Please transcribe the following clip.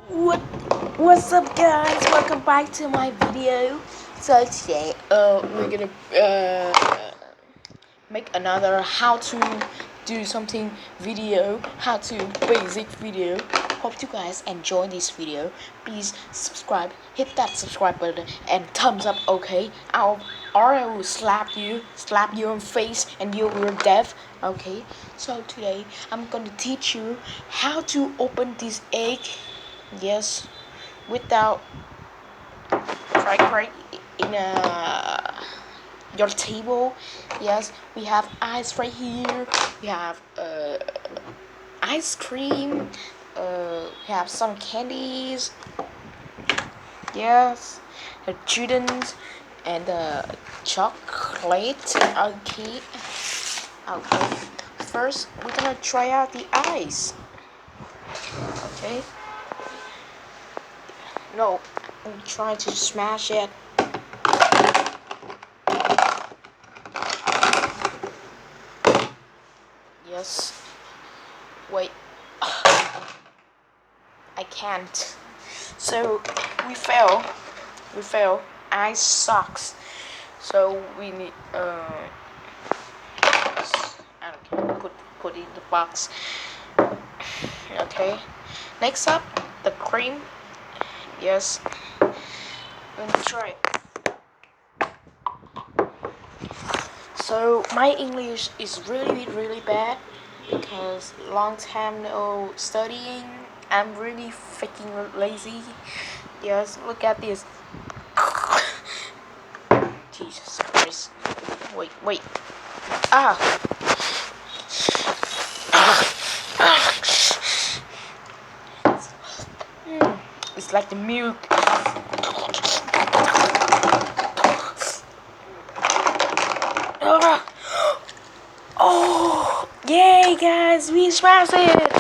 What what's up, guys? Welcome back to my video. So today we're gonna make another how to do something video, how to basic video. Hope you guys enjoy this video. Please subscribe, hit that subscribe button and thumbs up, okay? I will slap you on face and you will deaf. Okay, so today I'm gonna teach you how to open this egg. Yes, without right in your table. Yes, we have ice right here. We have ice cream. We have some candies. Yes, children's and chocolate. Okay. Okay. First, we're gonna try out the ice. Okay. No, I'm trying to smash it. Yes. Wait. I can't. So we fail. We fail. Ice sucks. So we need I don't care. Put it in the box. Okay. Next up, the cream. Yes. Let me try. So my English is really bad because long time no studying. I'm really freaking lazy. Yes, look at this. Jesus Christ. Wait. Ah. It's like the milk. Oh, yay, guys, we smashed it.